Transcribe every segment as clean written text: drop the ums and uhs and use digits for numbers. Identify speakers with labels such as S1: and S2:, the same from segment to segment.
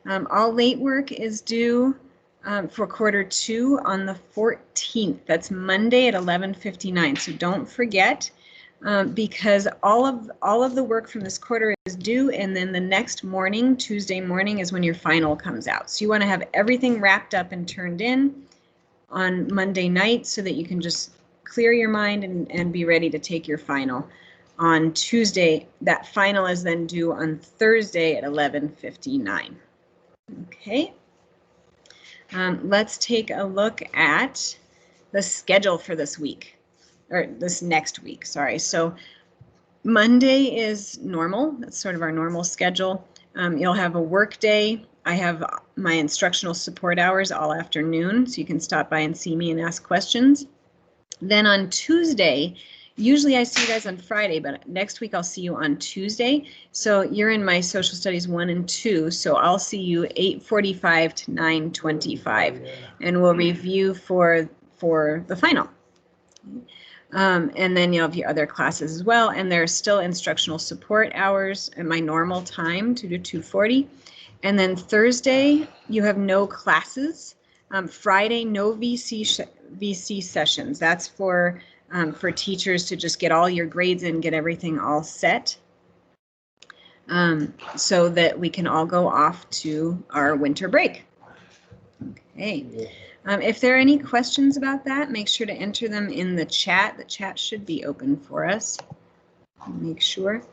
S1: All late work is due for Q2 on the 14th. That's Monday at 11:59. So don't forget, because all of the work from this quarter is due, and then the next morning, Tuesday morning, is when your final comes out. So you want to have everything wrapped up and turned in on Monday night so that you can just clear your mind and be ready to take your final on Tuesday. That final is then due on Thursday at 11:59. Okay. Let's take a look at the schedule for this week, or this next week, sorry. So Monday is normal. That's sort of our normal schedule. You'll have a work day. I have my instructional support hours all afternoon, so you can stop by and see me and ask questions. Then on Tuesday, usually I see you guys on Friday, but next week I'll see you on Tuesday. So you're in my social studies 1 and 2. So I'll see you 8:45 to 9:25, and we'll review for the final. And then you'll have your other classes as well. And there's still instructional support hours at my normal time, 2 to 2:40. And then Thursday, you have no classes. Friday, no VC sessions. That's for teachers to just get all your grades in, get everything all set, so that we can all go off to our winter break. Okay. If there are any questions about that, make sure to enter them in the chat. The chat should be open for us. Make sure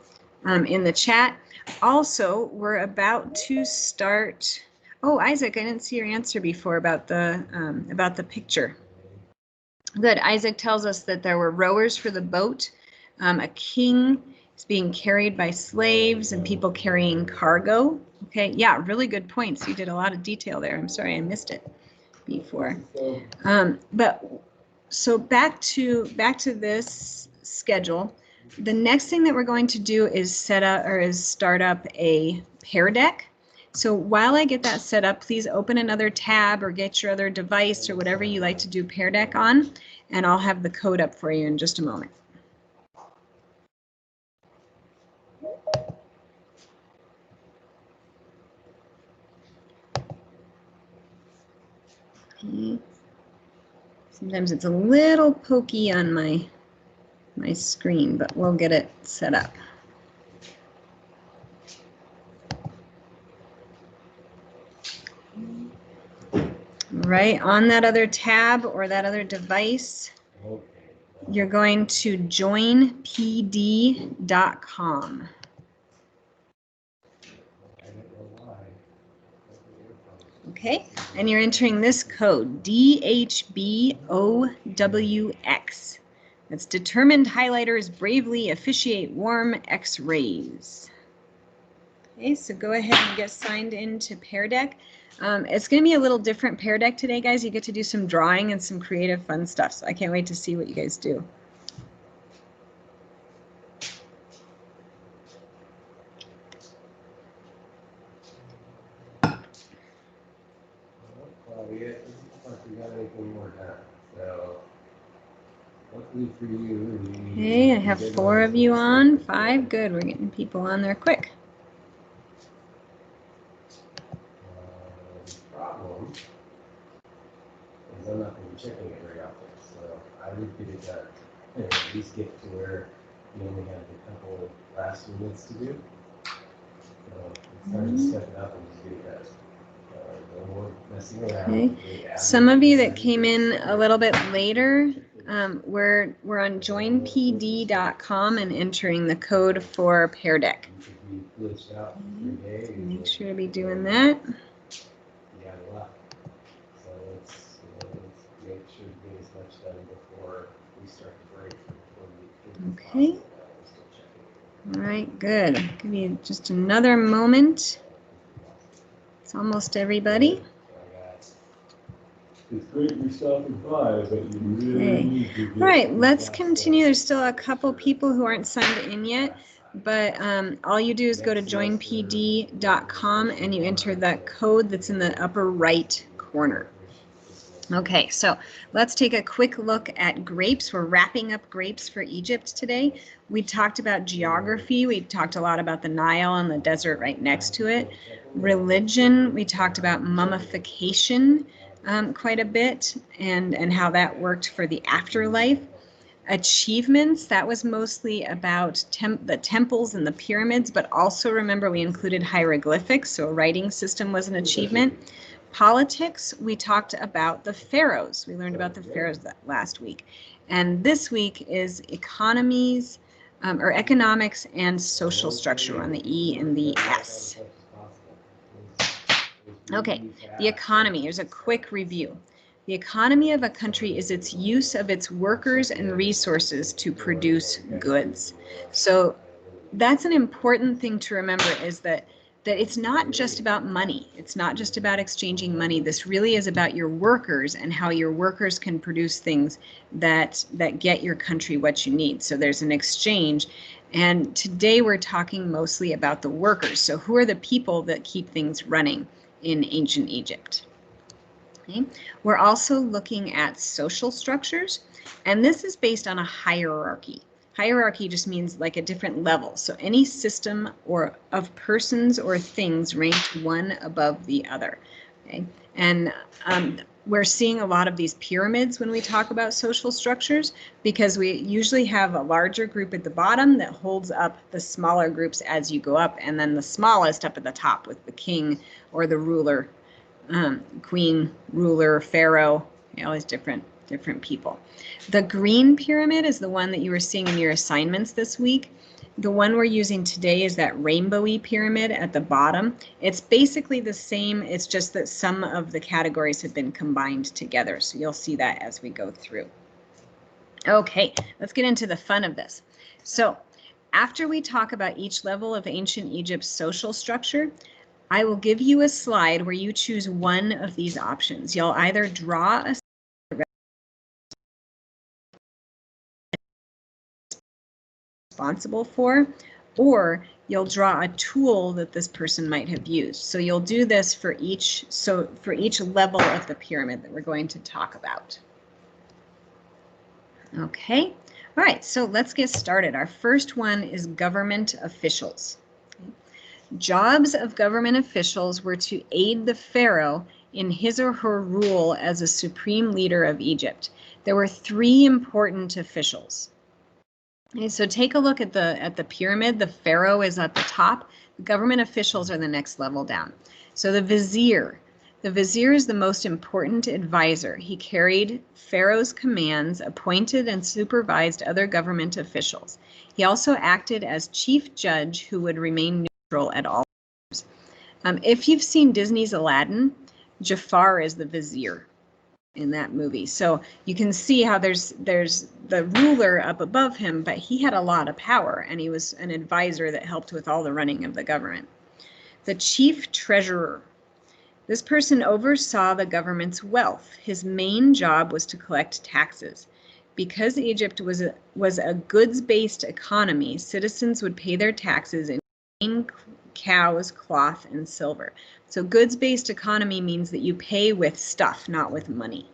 S1: in the chat. Also, we're about to start. Oh, Isaac, I didn't see your answer before about the picture. Good. Isaac tells us that there were rowers for the boat. A king is being carried by slaves and people carrying cargo. Okay. Yeah, really good points. You did a lot of detail there. I'm sorry I missed it before. But so back to this schedule. The next thing that we're going to do is start up a Pear Deck. So while I get that set up, please open another tab or get your other device or whatever you like to do Pear Deck on, and I'll have the code up for you in just a moment. Okay. Sometimes it's a little pokey on my screen, but we'll get it set up. Right on that other tab or that other device, you're going to joinpd.com. Okay, and you're entering this code, DHBOWX. That's determined highlighters bravely officiate warm X-rays. Okay, so go ahead and get signed into Pear Deck. It's going to be a little different Pear Deck today, guys. You get to do some drawing and some creative fun stuff, so I can't wait to see what you guys do. Okay, I have 4 of you on, 5. Good, we're getting people on there quick.
S2: Problem is I'm not going to be checking it very often, so I would get it done. And at least get to where you only have a couple last minutes to do. So it's time to step it up and just get it done. No more messing around.
S1: Okay. Some of you that came in a little bit later, we're on joinpd.com and entering the code for Pear Deck. Make sure to be doing that.
S2: So let's make sure to get as much done before we start the break.
S1: Okay. All right, good. Give you just another moment. It's almost everybody.
S2: It's great you're stopping by, but you really need to get.
S1: All right, let's continue. There's still a couple people who aren't signed in yet, but all you do is go to joinpd.com and you enter that code that's in the upper right corner. Okay, so let's take a quick look at grapes. We're wrapping up grapes for Egypt today. We talked about geography. We talked a lot about the Nile and the desert right next to it. Religion, we talked about mummification quite a bit and how that worked for the afterlife. Achievements, that was mostly about the temples and the pyramids, but also remember we included hieroglyphics, so a writing system was an achievement. Politics, we talked about the pharaohs. We learned about the pharaohs last week. And this week is economies, or economics and social structure on the E and the S. Okay, the economy, here's a quick review. The economy of a country is its use of its workers and resources to produce goods. So that's an important thing to remember, is that it's not just about money. It's not just about exchanging money. This really is about your workers and how your workers can produce things that get your country what you need. So there's an exchange. And today we're talking mostly about the workers. So who are the people that keep things running in ancient Egypt? Okay. We're also looking at social structures, and this is based on a hierarchy. Hierarchy just means like a different level. So any system or of persons or things ranked one above the other. Okay. And we're seeing a lot of these pyramids when we talk about social structures, because we usually have a larger group at the bottom that holds up the smaller groups as you go up, and then the smallest up at the top with the king or the ruler. Queen, ruler, pharaoh, all these different people. The green pyramid is the one that you were seeing in your assignments this week. The one we're using today is that rainbowy pyramid at the bottom. It's basically the same, it's just that some of the categories have been combined together. So you'll see that as we go through. Okay, let's get into the fun of this. So after we talk about each level of ancient Egypt's social structure, I will give you a slide where you choose one of these options. You'll either draw a responsible for, or you'll draw a tool that this person might have used. So you'll do this for each level of the pyramid that we're going to talk about. Okay, all right, so let's get started. Our first one is government officials. Jobs of government officials were to aid the pharaoh in his or her rule as a supreme leader of Egypt. There were three important officials. Okay, so take a look at the pyramid. The pharaoh is at the top. The government officials are the next level down. So the vizier. The vizier is the most important advisor. He carried pharaoh's commands, appointed and supervised other government officials. He also acted as chief judge, who would remain at all times. If you've seen Disney's Aladdin, Jafar is the vizier in that movie. So you can see how there's the ruler up above him, but he had a lot of power, and he was an advisor that helped with all the running of the government. The chief treasurer. This person oversaw the government's wealth. His main job was to collect taxes. Because Egypt was a goods-based economy, citizens would pay their taxes in cows, cloth, and silver. So goods-based economy means that you pay with stuff, not with money.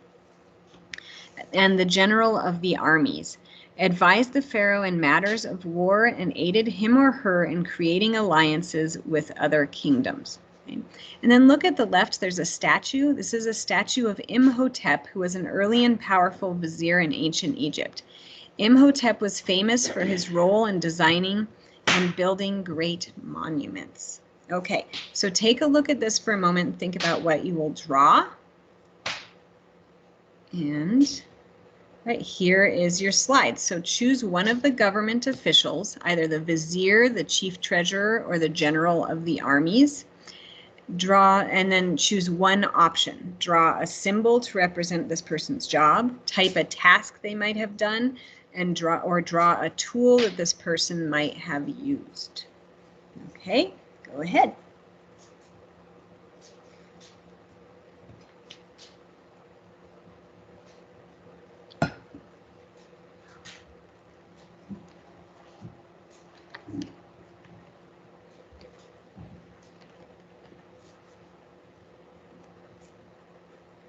S1: And the general of the armies advised the pharaoh in matters of war and aided him or her in creating alliances with other kingdoms. Okay. And then look at the left, there's a statue. This is a statue of Imhotep, who was an early and powerful vizier in ancient Egypt. Imhotep was famous for his role in designing and building great monuments. Okay, so take a look at this for a moment and think about what you will draw. And right here is your slide. So choose one of the government officials, either the vizier, the chief treasurer, or the general of the armies. Draw, and then choose one option. Draw a symbol to represent this person's job, type a task they might have done, and draw a tool that this person might have used. Okay, go ahead.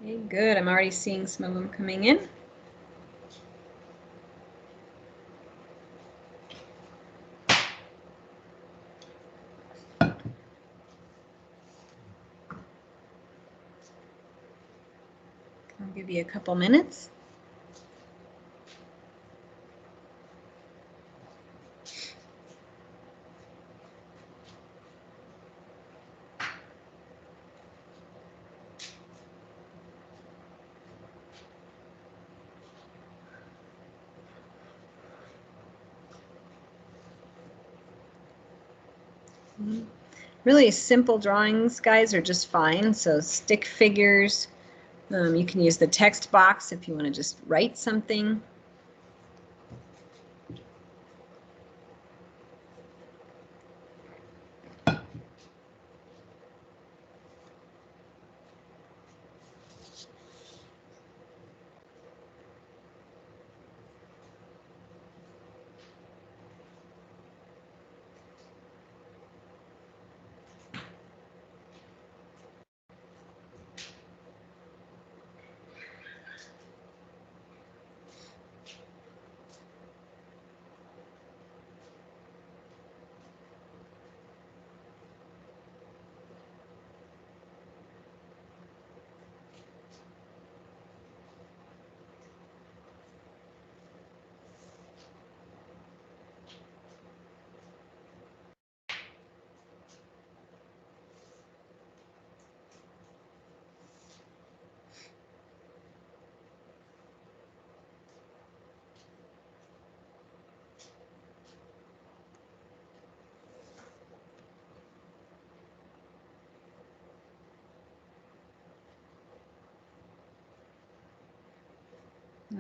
S1: Okay, good. I'm already seeing some of them coming in. I'll give you a couple minutes. Really simple drawings, guys, are just fine. So stick figures. You can use the text box if you want to just write something.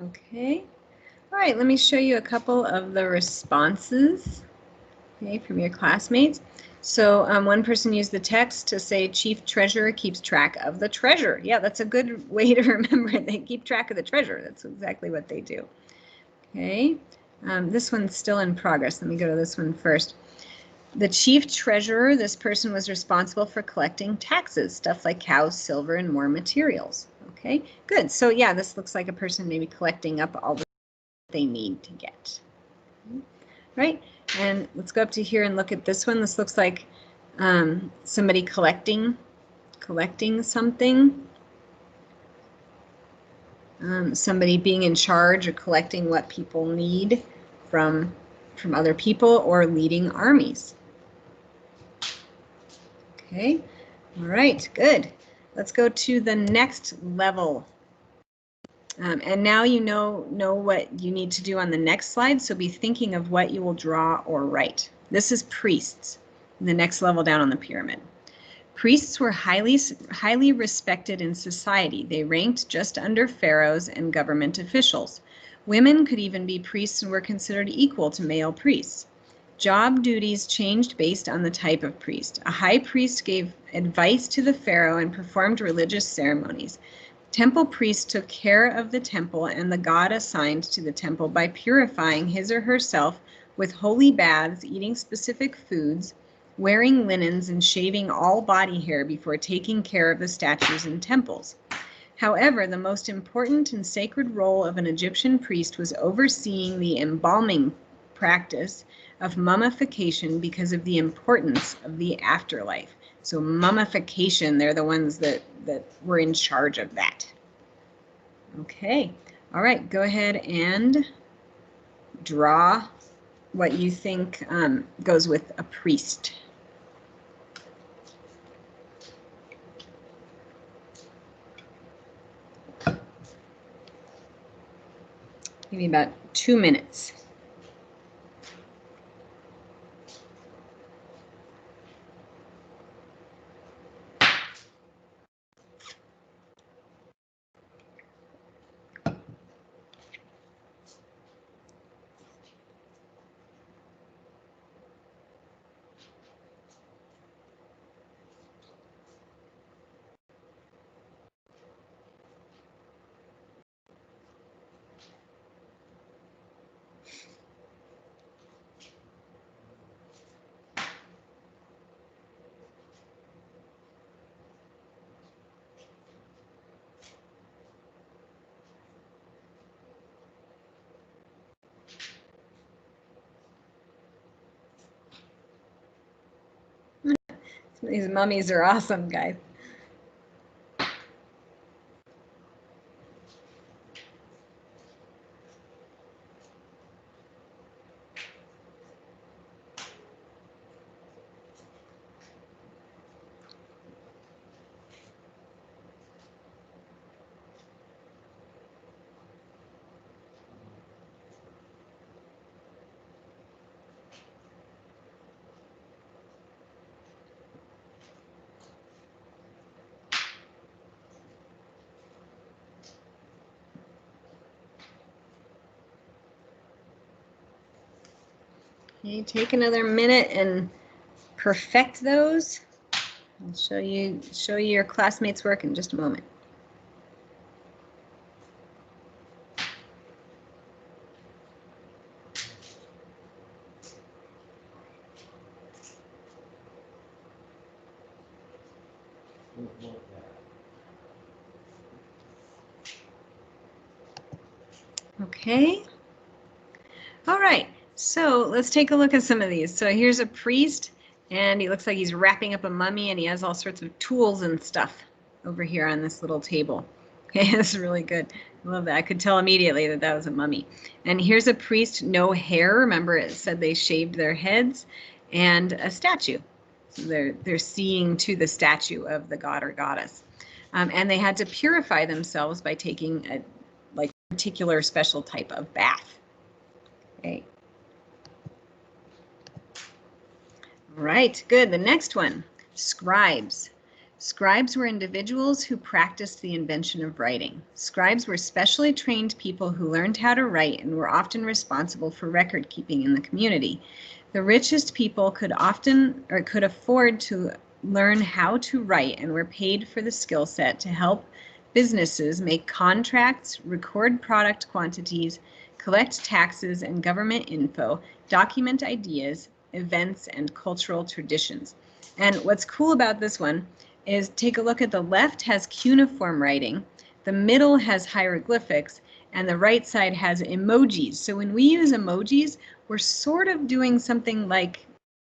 S1: Okay. All right, let me show you a couple of the responses, okay, from your classmates. So one person used the text to say chief treasurer keeps track of the treasure. Yeah, that's a good way to remember it. They keep track of the treasure. That's exactly what they do. Okay, this one's still in progress. Let me go to this one first. The chief treasurer, this person was responsible for collecting taxes, stuff like cows, silver, and more materials. Okay, good. So yeah, this looks like a person maybe collecting up all the they need to get. Right, and let's go up to here and look at this one. This looks like somebody collecting something. Somebody being in charge or collecting what people need from other people or leading armies. Okay, all right, good. Let's go to the next level. And now you know what you need to do on the next slide, so be thinking of what you will draw or write. This is priests, the next level down on the pyramid. Priests were highly respected in society. They ranked just under pharaohs and government officials. Women could even be priests and were considered equal to male priests. Job duties changed based on the type of priest. A high priest gave advice to the pharaoh and performed religious ceremonies. Temple priests took care of the temple and the god assigned to the temple by purifying his or herself with holy baths, eating specific foods, wearing linens, and shaving all body hair before taking care of the statues and temples. However, the most important and sacred role of an Egyptian priest was overseeing the embalming practice of mummification because of the importance of the afterlife. So mummification, they're the ones that were in charge of that. Okay, all right, go ahead and draw what you think goes with a priest. Give me about 2 minutes. These mummies are awesome, guys. Okay, take another minute and perfect those. I'll show you your classmates' work in just a moment. Okay. All right. So let's take a look at some of these. So here's a priest, and he looks like he's wrapping up a mummy, and he has all sorts of tools and stuff over here on this little table. Okay, that's really good. I love that. I could tell immediately that that was a mummy. And here's a priest, no hair. Remember, it said they shaved their heads, and a statue. So they're seeing to the statue of the god or goddess. And they had to purify themselves by taking a particular special type of bath. Okay. Right, good. The next one, scribes. Scribes were individuals who practiced the invention of writing. Scribes were specially trained people who learned how to write and were often responsible for record keeping in the community. The richest people could afford to learn how to write and were paid for the skill set to help businesses make contracts, record product quantities, collect taxes and government info, document ideas, events, and cultural traditions. And what's cool about this one is take a look at the left has cuneiform writing, the middle has hieroglyphics, and the right side has emojis. So when we use emojis, we're sort of doing something like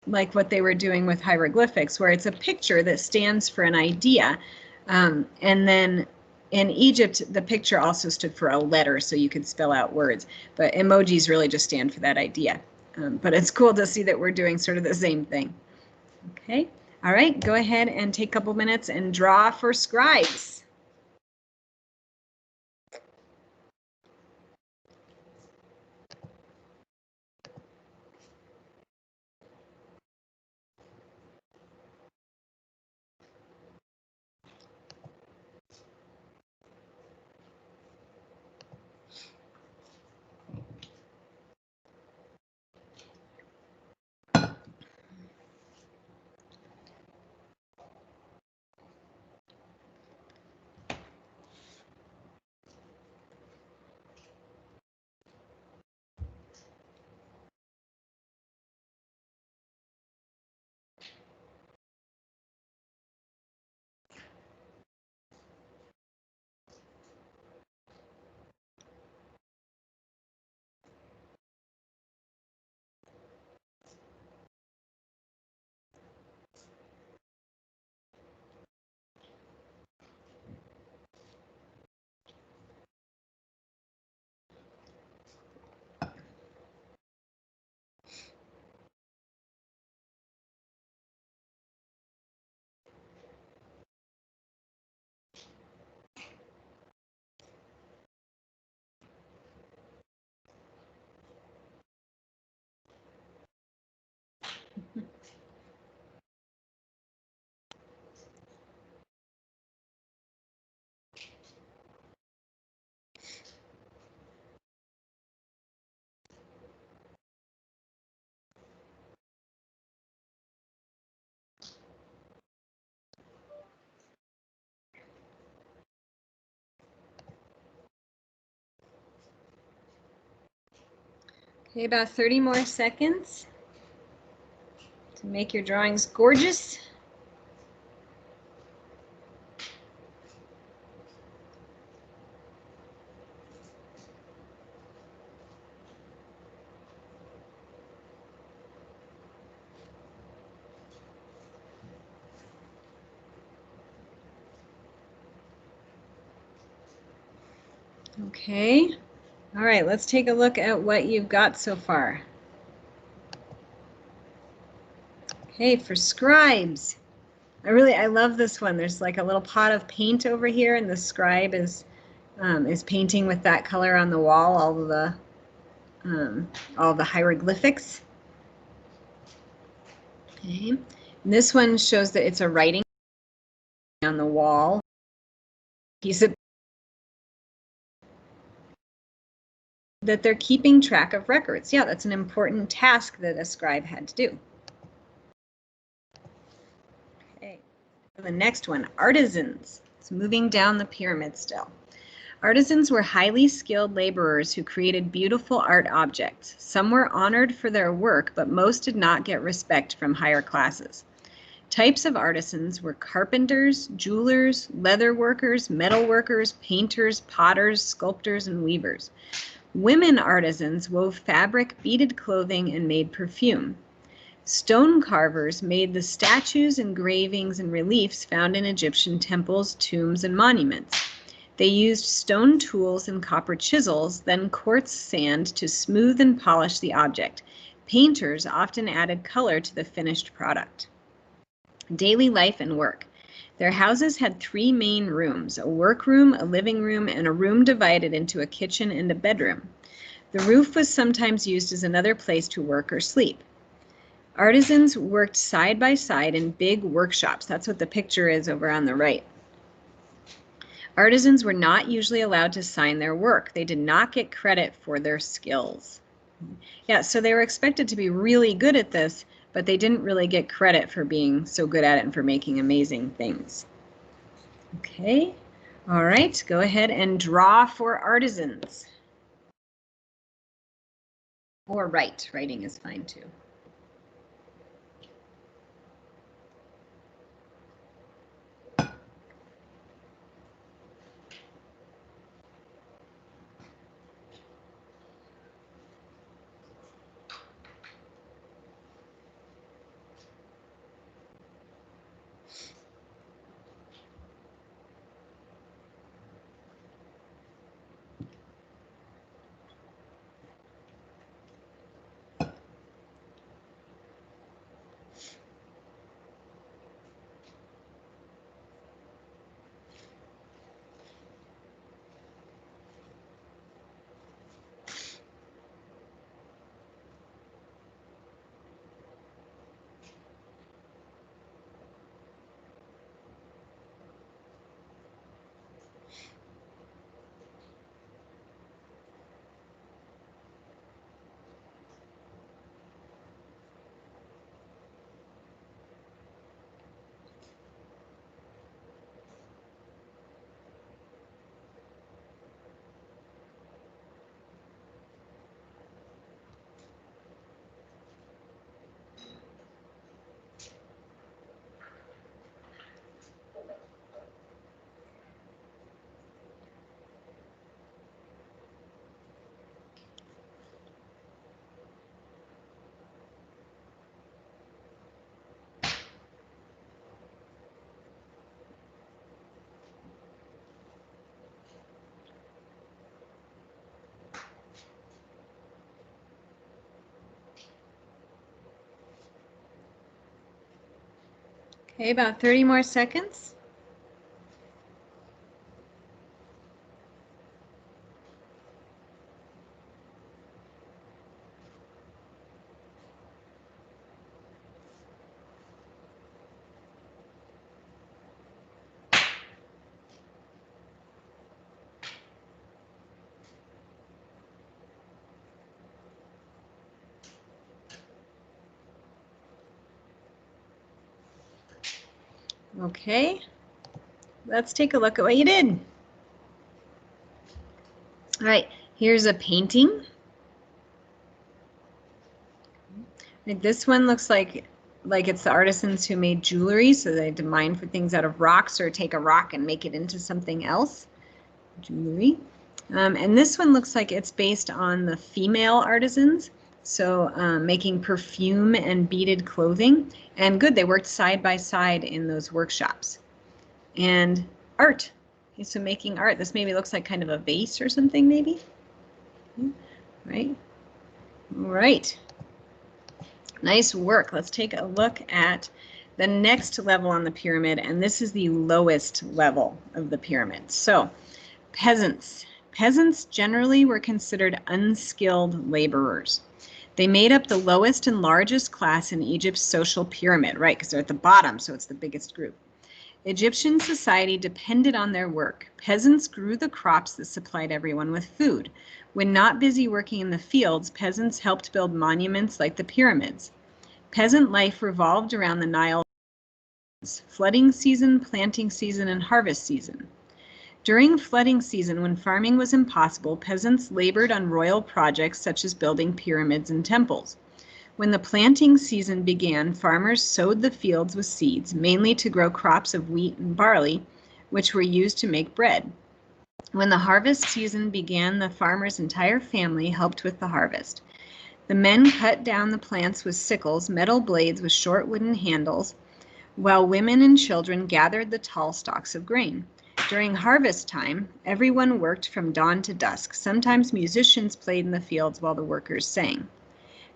S1: what they were doing with hieroglyphics, where it's a picture that stands for an idea. And then in Egypt, the picture also stood for a letter, so you could spell out words. But emojis really just stand for that idea. But it's cool to see that we're doing sort of the same thing. Okay, all right, go ahead and take a couple minutes and draw for scribes. Okay, about 30 more seconds to make your drawings gorgeous. Okay, all right, let's take a look at what you've got so far. Okay, for scribes, I love this one. There's like a little pot of paint over here, and the scribe is painting with that color on the wall, all the hieroglyphics. Okay, and this one shows that it's a writing on the wall. Piece of that they're keeping track of records. Yeah, that's an important task that a scribe had to do. Okay, the next one, artisans. It's moving down the pyramid still. Artisans were highly skilled laborers who created beautiful art objects. Some were honored for their work, but most did not get respect from higher classes. Types of artisans were carpenters, jewelers, leather workers, metal workers, painters, potters, sculptors, and weavers. Women artisans wove fabric, beaded clothing, and made perfume. Stone carvers made the statues, engravings, and reliefs found in Egyptian temples, tombs, and monuments. They used stone tools and copper chisels, then quartz sand to smooth and polish the object. Painters often added color to the finished product. Daily life and work. Their houses had 3 main rooms, a workroom, a living room, and a room divided into a kitchen and a bedroom. The roof was sometimes used as another place to work or sleep. Artisans worked side by side in big workshops. That's what the picture is over on the right. Artisans were not usually allowed to sign their work. They did not get credit for their skills. Yeah, so they were expected to be really good at this, but they didn't really get credit for being so good at it and for making amazing things. Okay, all right, go ahead and draw for artisans. Or write, writing is fine too. Okay, about 30 more seconds. Okay, let's take a look at what you did. All right, here's a painting. Like this one looks like it's the artisans who made jewelry, so they had to mine for things out of rocks or take a rock and make it into something else. Jewelry. And this one looks like it's based on the female artisans, so making perfume and beaded clothing. And good, they worked side by side in those workshops. And art. Okay, so making art. This maybe looks like kind of a vase or something, maybe. Right? All right. Nice work. Let's take a look at the next level on the pyramid, and this is the lowest level of the pyramid. So, peasants. Peasants generally were considered unskilled laborers. They made up the lowest and largest class in Egypt's social pyramid, right? Because they're at the bottom, so it's the biggest group. Egyptian society depended on their work. Peasants grew the crops that supplied everyone with food. When not busy working in the fields, peasants helped build monuments like the pyramids. Peasant life revolved around the Nile, flooding season, planting season, and harvest season. During flooding season, when farming was impossible, peasants labored on royal projects such as building pyramids and temples. When the planting season began, farmers sowed the fields with seeds, mainly to grow crops of wheat and barley, which were used to make bread. When the harvest season began, the farmer's entire family helped with the harvest. The men cut down the plants with sickles, metal blades with short wooden handles, while women and children gathered the tall stalks of grain. During harvest time, everyone worked from dawn to dusk. Sometimes musicians played in the fields while the workers sang.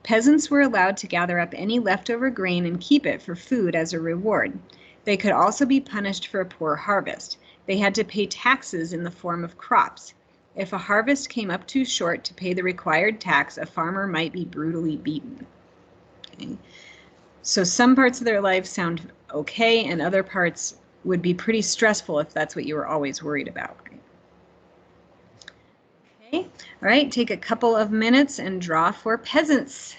S1: Peasants were allowed to gather up any leftover grain and keep it for food as a reward. They could also be punished for a poor harvest. They had to pay taxes in the form of crops. If a harvest came up too short to pay the required tax, a farmer might be brutally beaten. Okay. So some parts of their life sound okay, and other parts would be pretty stressful if that's what you were always worried about. Okay, all right, take a couple of minutes and draw for peasants.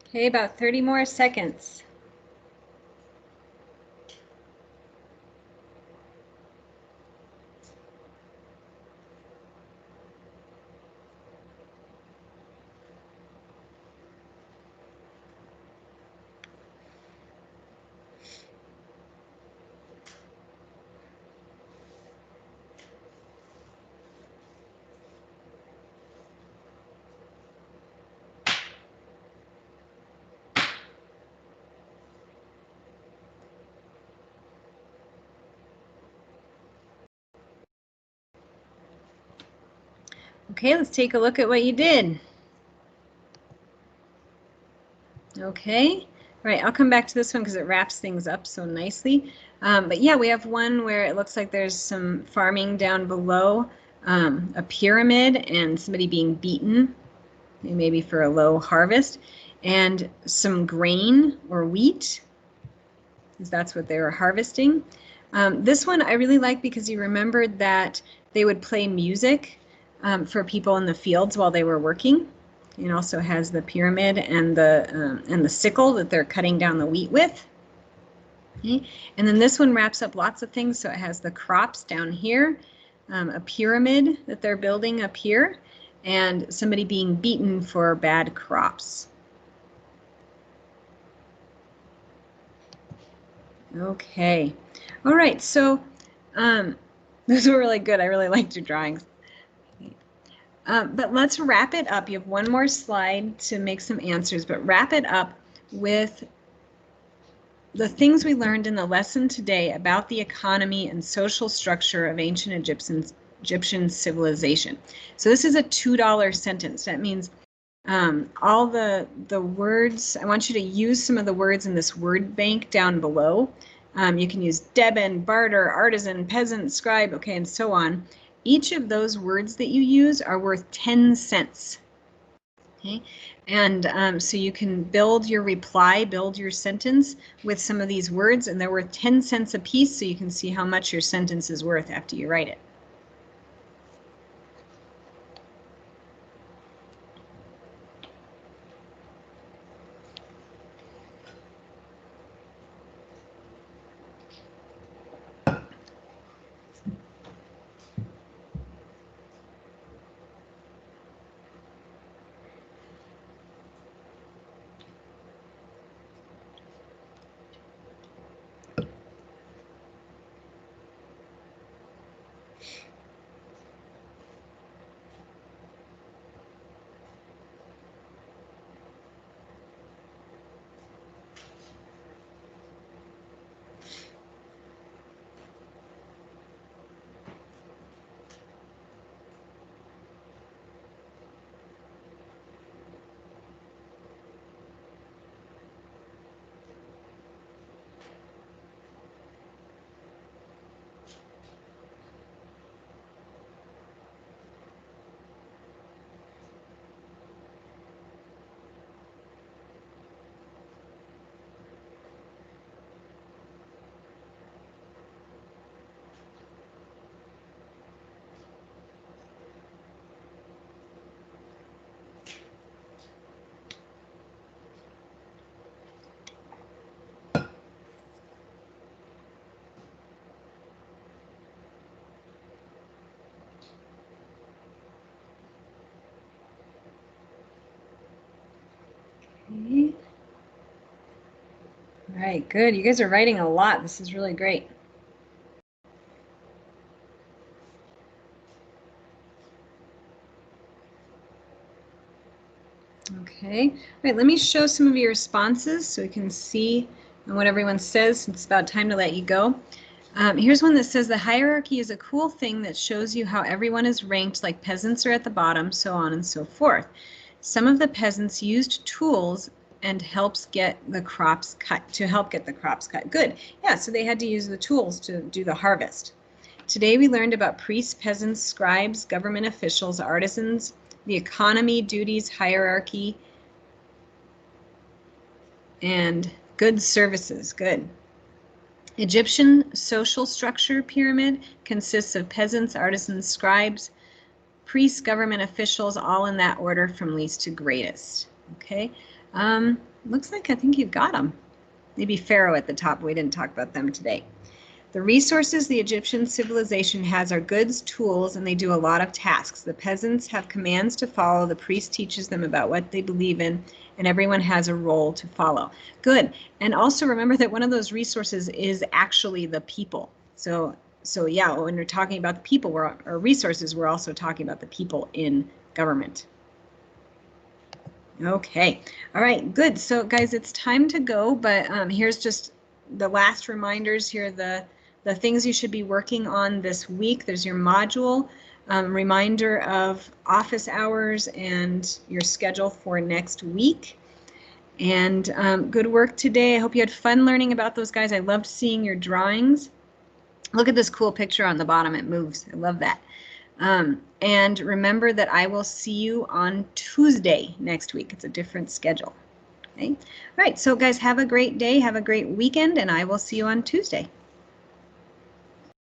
S1: Okay, about 30 more seconds. Okay, let's take a look at what you did. Okay, all right, I'll come back to this one because it wraps things up so nicely. But yeah, we have one where it looks like there's some farming down below, a pyramid and somebody being beaten, maybe for a low harvest, and some grain or wheat, because that's what they were harvesting. This one I really like because you remembered that they would play music for people in the fields while they were working. It also has the pyramid and the sickle that they're cutting down the wheat with. Okay. And then this one wraps up lots of things. So it has the crops down here, a pyramid that they're building up here, and somebody being beaten for bad crops. Okay. All right. So those were really good. I really liked your drawings. But let's wrap it up. You have one more slide to make some answers, but wrap it up with the things we learned in the lesson today about the economy and social structure of ancient Egyptian civilization. So this is a $2 sentence. That means all the words, I want you to use some of the words in this word bank down below. You can use debon, barter, artisan, peasant, scribe, okay, and so on. Each of those words that you use are worth 10 cents. Okay, and so you can build your reply, build your sentence with some of these words, and they're worth 10 cents a piece, so you can see how much your sentence is worth after you write it. Okay. All right, good. You guys are writing a lot. This is really great. Okay, all right, let me show some of your responses so we can see what everyone says. It's about time to let you go. Here's one that says the hierarchy is a cool thing that shows you how everyone is ranked, like peasants are at the bottom, so on and so forth. Some of the peasants used tools and helps get the crops cut, to help get the crops cut. Good, yeah, so they had to use the tools to do the harvest. Today we learned about priests, peasants, scribes, government officials, artisans, the economy, duties, hierarchy, and goods, services. Good. Egyptian social structure pyramid consists of peasants, artisans, scribes, priests, government officials, all in that order from least to greatest. Okay, looks like I think you've got them. Maybe Pharaoh at the top, we didn't talk about them today. The resources the Egyptian civilization has are goods, tools, and they do a lot of tasks. The peasants have commands to follow, the priest teaches them about what they believe in, and everyone has a role to follow. Good. And also remember that one of those resources is actually the people. So yeah, when we're talking about the people or resources, we're also talking about the people in government. Okay. All right, good. So guys, it's time to go, but here's just the last reminders here, the things you should be working on this week. There's your module, reminder of office hours and your schedule for next week. And good work today. I hope you had fun learning about those guys. I loved seeing your drawings. Look at this cool picture on the bottom. It moves. I love that. And remember that I will see you on Tuesday next week. It's a different schedule. Okay. All right. So guys, have a great day. Have a great weekend, and I will see you on Tuesday.